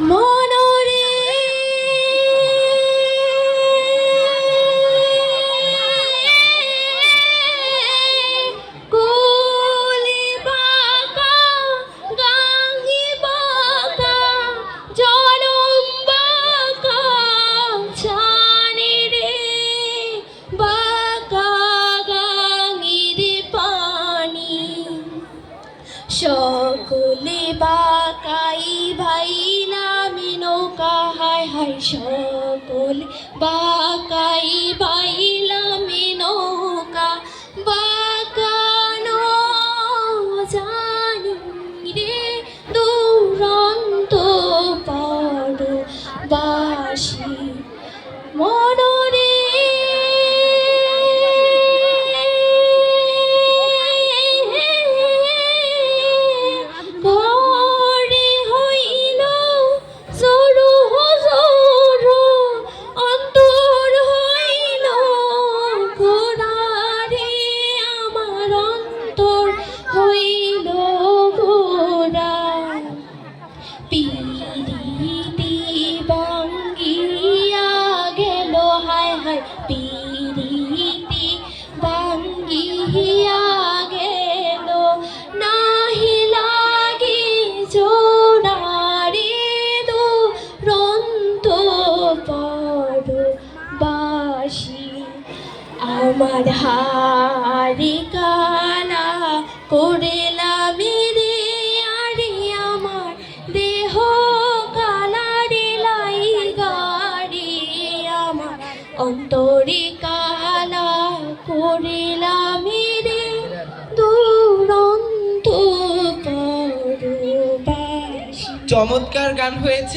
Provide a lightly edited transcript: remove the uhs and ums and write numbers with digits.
মনরে কুলি বাঁকা গাঙ্গি বাঁকা জনম বাঁকা ছানি রে বাঁকা গাঙ্গির পানি সকলে বাঁকাই ভাইলামি নৌকা হায় হায় সকলে বাঁকাই ভাইলামি নৌকা বাঁকানো জানি রে দুরন্ত পরবাসী মনরে পিরিতি ভাঙ্গিয়া গেল হায় হায় পিরিতি ভাঙ্গিয়া গেল নাহি লাগি জোড়ারে দুরন্ত পরবাসী আমার হারি কালা করিলাম রে আরে আমার দেহ কালা রে লাই গাড়ি আমার অন্তরে কালা করিলাম রে দুরন্ত পরবাসী। চমৎকার গান হয়েছে।